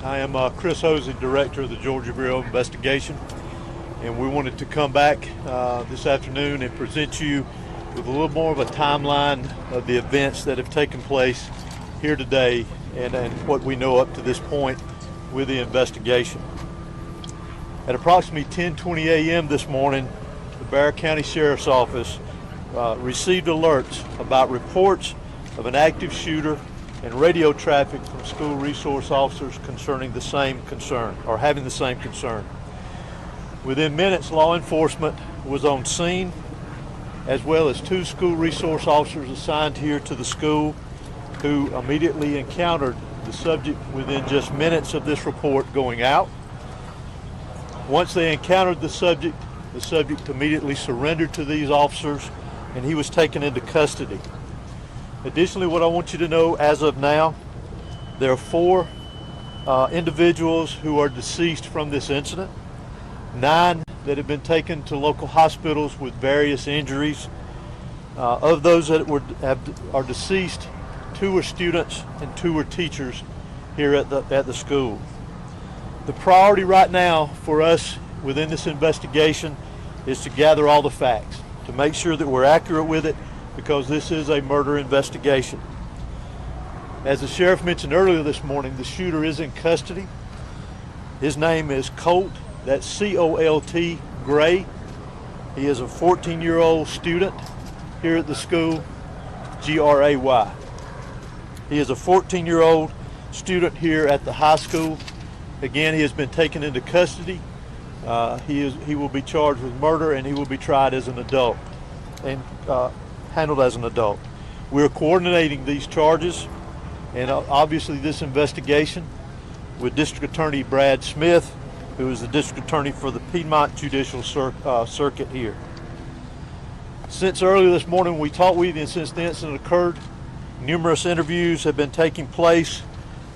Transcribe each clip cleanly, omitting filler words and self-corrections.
I am Chris Hosey, Director of the Georgia Bureau of Investigation, and we wanted to come back this afternoon and present you with a little more of a timeline of the events that have taken place here today and what we know up to this point with the investigation. At approximately 10:20 a.m. this morning, the Bexar County Sheriff's Office received alerts about reports of an active shooter and radio traffic from school resource officers concerning the same concern, or having the same concern. Within minutes, law enforcement was on scene, as well as 2 school resource officers assigned here to the school who immediately encountered the subject within just minutes of this report going out. Once they encountered the subject immediately surrendered to these officers and he was taken into custody. Additionally, what I want you to know as of now, there are 4 individuals who are deceased from this incident, 9 that have been taken to local hospitals with various injuries. Of those that are deceased, 2 are students and 2 are teachers here at the school. The priority right now for us within this investigation is to gather all the facts, to make sure that we're accurate with it, because this is a murder investigation. As the sheriff mentioned earlier this morning, the shooter is in custody. His name is Colt, that's C-O-L-T, Gray. He is a 14-year-old student here at the school, G-R-A-Y. He is a 14-year-old student here at the high school. Again, he has been taken into custody. He will be charged with murder and he will be tried as an adult and handled as an adult. We're coordinating these charges and obviously this investigation with District Attorney Brad Smith, who is the District Attorney for the Piedmont Judicial Circuit here. Since earlier this morning we talked with you and since the incident occurred, numerous interviews have been taking place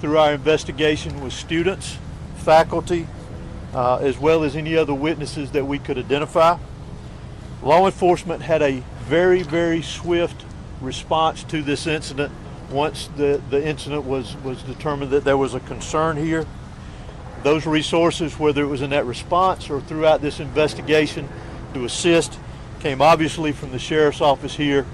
through our investigation with students, faculty, as well as any other witnesses that we could identify. Law enforcement had a very, very swift response to this incident once the incident was determined that there was a concern here. Those resources, whether it was in that response or throughout this investigation to assist, came obviously from the Sheriff's Office here,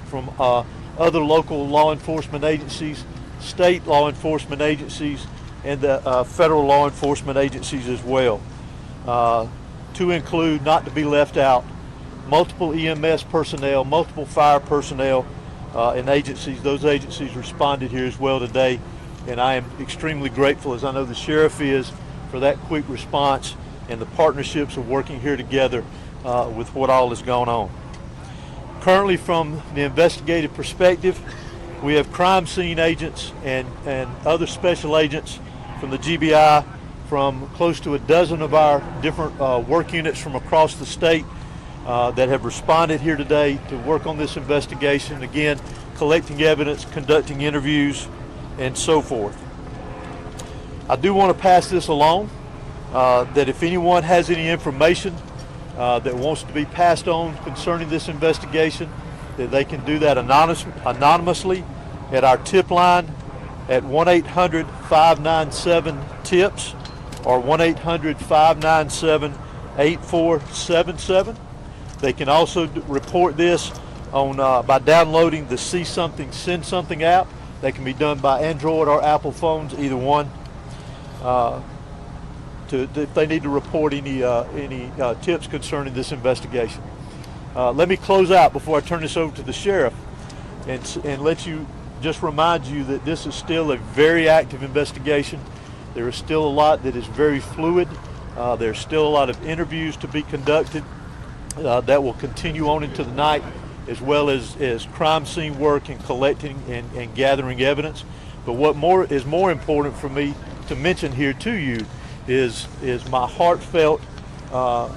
from other local law enforcement agencies, state law enforcement agencies, and the federal law enforcement agencies as well. To include, not to be left out, multiple EMS personnel, multiple fire personnel and agencies. Those agencies responded here as well today, and I am extremely grateful, as I know the sheriff is, for that quick response and the partnerships of working here together with what all has gone on. Currently, from the investigative perspective, we have crime scene agents and other special agents from the GBI, from close to a dozen of our different work units from across the state that have responded here today to work on this investigation, again, collecting evidence, conducting interviews, and so forth. I do want to pass this along, that if anyone has any information that wants to be passed on concerning this investigation, that they can do that anonymously at our tip line at 1-800-597-TIPS or 1-800-597-8477. They can also report this on by downloading the See Something, Send Something app. That can be done by Android or Apple phones, either one. If they need to report any tips concerning this investigation. Let me close out before I turn this over to the sheriff and let you just remind you that this is still a very active investigation. There is still a lot that is very fluid. There's still a lot of interviews to be conducted that will continue on into the night, as well as crime scene work and collecting and gathering evidence. But what is more important for me to mention here to you is my heartfelt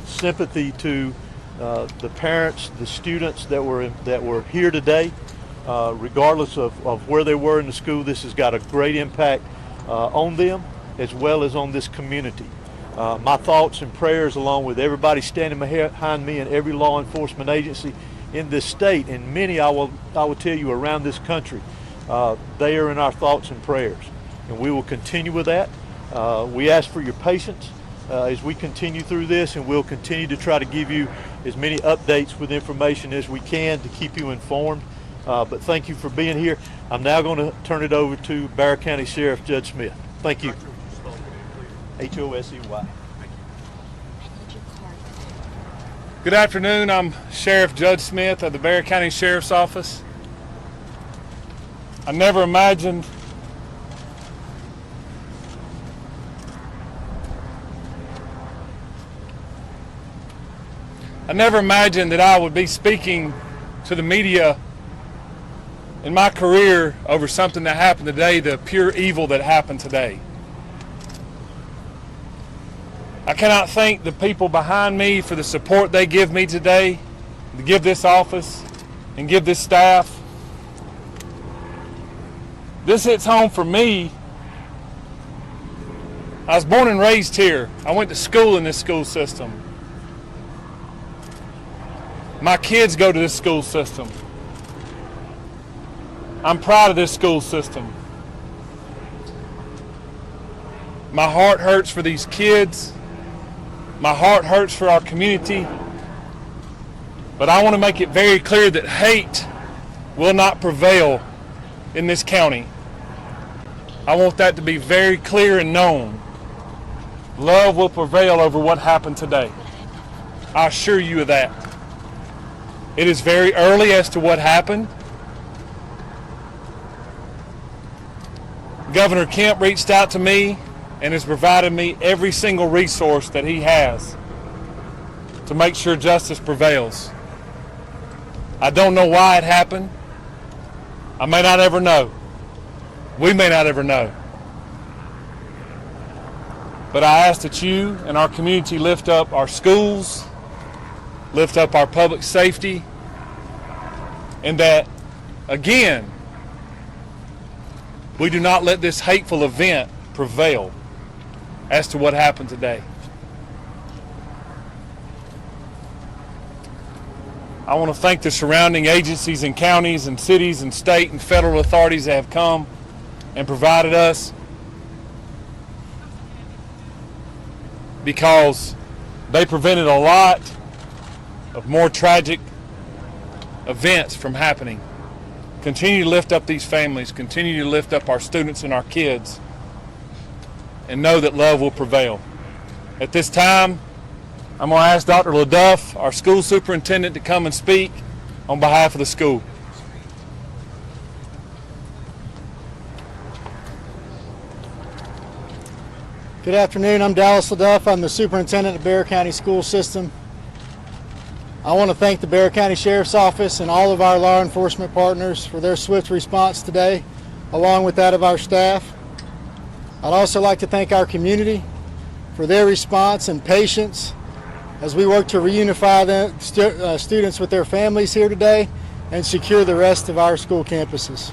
sympathy to the parents, the students that were here today. Regardless of where they were in the school, this has got a great impact on them as well as on this community. My thoughts and prayers, along with everybody standing behind me and every law enforcement agency in this state, and many I will tell you around this country, they are in our thoughts and prayers, and we will continue with that. We ask for your patience as we continue through this, and we'll continue to try to give you as many updates with information as we can to keep you informed. But thank you for being here. I'm now going to turn it over to Bexar County Sheriff Judge Smith. Thank you. H-O-S-E-Y. Good afternoon. I'm Sheriff Judge Smith of the Bexar County Sheriff's Office. I never imagined that I would be speaking to the media in my career over something that happened today, the pure evil that happened today. I cannot thank the people behind me for the support they give me today, to give this office and give this staff. This hits home for me. I was born and raised here. I went to school in this school system. My kids go to this school system. I'm proud of this school system. My heart hurts for these kids. My heart hurts for our community. But I want to make it very clear that hate will not prevail in this county. I want that to be very clear and known. Love will prevail over what happened today. I assure you of that. It is very early as to what happened. Governor Kemp reached out to me and has provided me every single resource that he has to make sure justice prevails. I don't know why it happened. I may not ever know. We may not ever know. But I ask that you and our community lift up our schools, lift up our public safety, and that, again, we do not let this hateful event prevail as to what happened today. I want to thank the surrounding agencies and counties and cities and state and federal authorities that have come and provided us, because they prevented a lot of more tragic events from happening. Continue to lift up these families, continue to lift up our students and our kids, and know that love will prevail. At this time, I'm going to ask Dr. LaDuff, our school superintendent, to come and speak on behalf of the school. Good afternoon. I'm Dallas LaDuff. I'm the superintendent of Bexar County School System. I want to thank the Bexar County Sheriff's Office and all of our law enforcement partners for their swift response today, along with that of our staff. I'd also like to thank our community for their response and patience as we work to reunify the students with their families here today and secure the rest of our school campuses.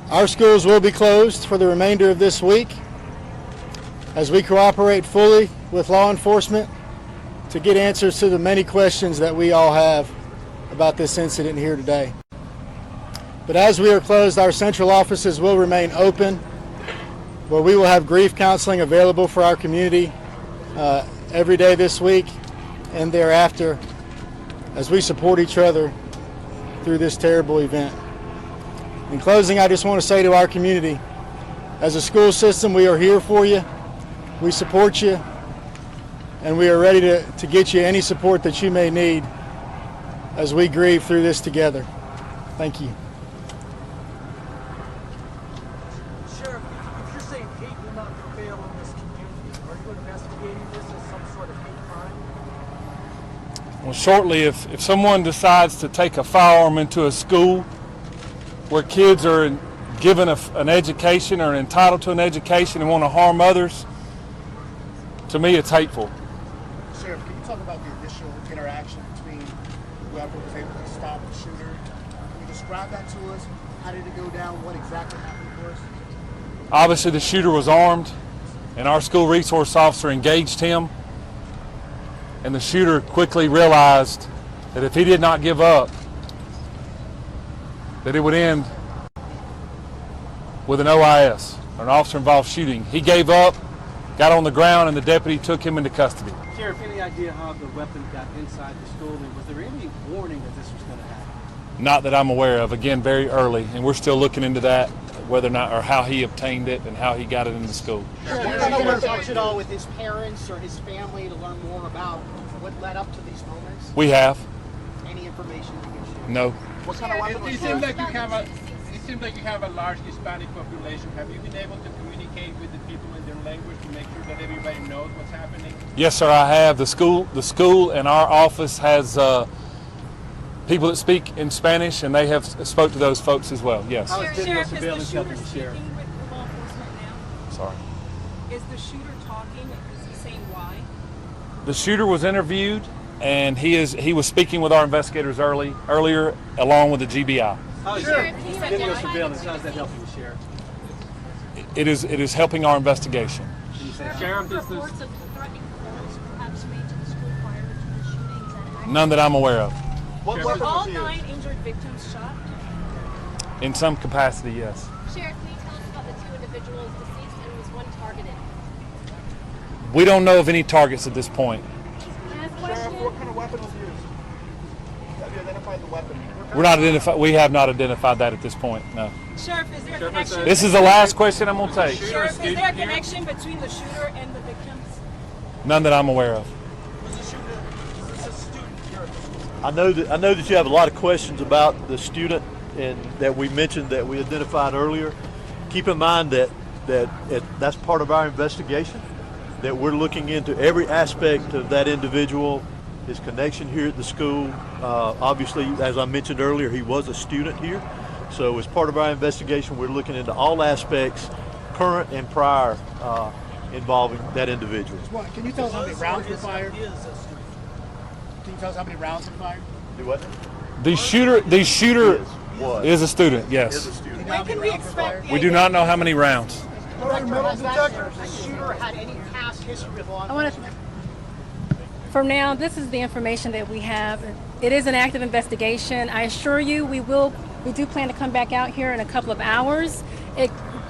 Our schools will be closed for the remainder of this week as we cooperate fully with law enforcement to get answers to the many questions that we all have about this incident here today. But as we are closed, our central offices will remain open, where we will have grief counseling available for our community every day this week and thereafter as we support each other through this terrible event. In closing, I just want to say to our community, as a school system, we are here for you, we support you, and we are ready to get you any support that you may need as we grieve through this together. Thank you. Sheriff, if you're saying hate will not prevail in this community, are you investigating this as some sort of hate crime? Well, shortly, if someone decides to take a firearm into a school where kids are given an education or entitled to an education and want to harm others, to me it's hateful. Sheriff, can you talk about the initial interaction between whoever was able to stop the shooter? Can you describe that to us? How did it go down? What exactly happened for us? Obviously the shooter was armed and our school resource officer engaged him, and the shooter quickly realized that if he did not give up, that it would end with an OIS. or an officer-involved shooting. He gave up, got on the ground, and the deputy took him into custody. Sheriff, any idea how the weapon got inside the school, and was there any warning that this was going to happen? Not that I'm aware of. Again, very early, and we're still looking into that, whether or not, or how he obtained it and how he got it in the school. Have you been in touch at all with his parents or his family to learn more about what led up to these moments? We have. Any information you can share? No. What kind of weapon was It seems like you have a large Hispanic population. Have you been able to communicate with the people in their language to make sure that everybody knows what's happening? Yes, sir, I have. The school and our office has people that speak in Spanish, and they have spoke to those folks as well. Yes. How is video Sheriff, is the surveillance shooter helping the sheriff? speaking with law enforcement now? Sorry. Is the shooter talking? Is he saying why? The shooter was interviewed, and he was speaking with our investigators earlier, along with the GBI. How is Sheriff, can you video identify surveillance? the How's that helping the sheriff? It is helping our investigation. Can you say Sheriff, is this? reports of threatening calls perhaps made to the school prior to the shooting. Is that accurate? None that I'm aware of. What Were weapon all was used? 9 injured victims shot? In some capacity, yes. Sheriff, can you tell us about the 2 individuals deceased and was one targeted? We don't know of any targets at this point. Can I ask a Sheriff, question? what kind of weapon was used? Have you identified the weapon? We have not identified that at this point. No. Sheriff, is there a connection? This is the last question I'm gonna take. Sheriff, is there a connection between the shooter and the victims? None that I'm aware of. I know that you have a lot of questions about the student and that we mentioned that we identified earlier. Keep in mind that that's part of our investigation, that we're looking into every aspect of that individual, his connection here at the school. Obviously, as I mentioned earlier, he was a student here. So as part of our investigation, we're looking into all aspects, current and prior, involving that individual. Can you tell us how many rounds were fired? Can you tell us how many rounds were fired? Do what? The shooter Was. is a student. Is a Yes. student. When can we expect? We do not know how many rounds. Has that shooter had any past history with law enforcement? For now, this is the information that we have. It is an active investigation. I assure you, we do plan to come back out here in a couple of hours.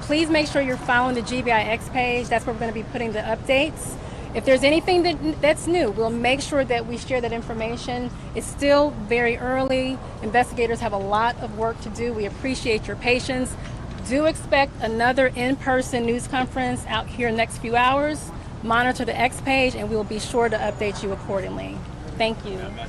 Please make sure you're following the GBIX page. That's where we're going to be putting the updates. If there's anything that's new, we'll make sure that we share that information. It's still very early. Investigators have a lot of work to do. We appreciate your patience. Do expect another in-person news conference out here in the next few hours. Monitor the X page, and we will be sure to update you accordingly. Thank you.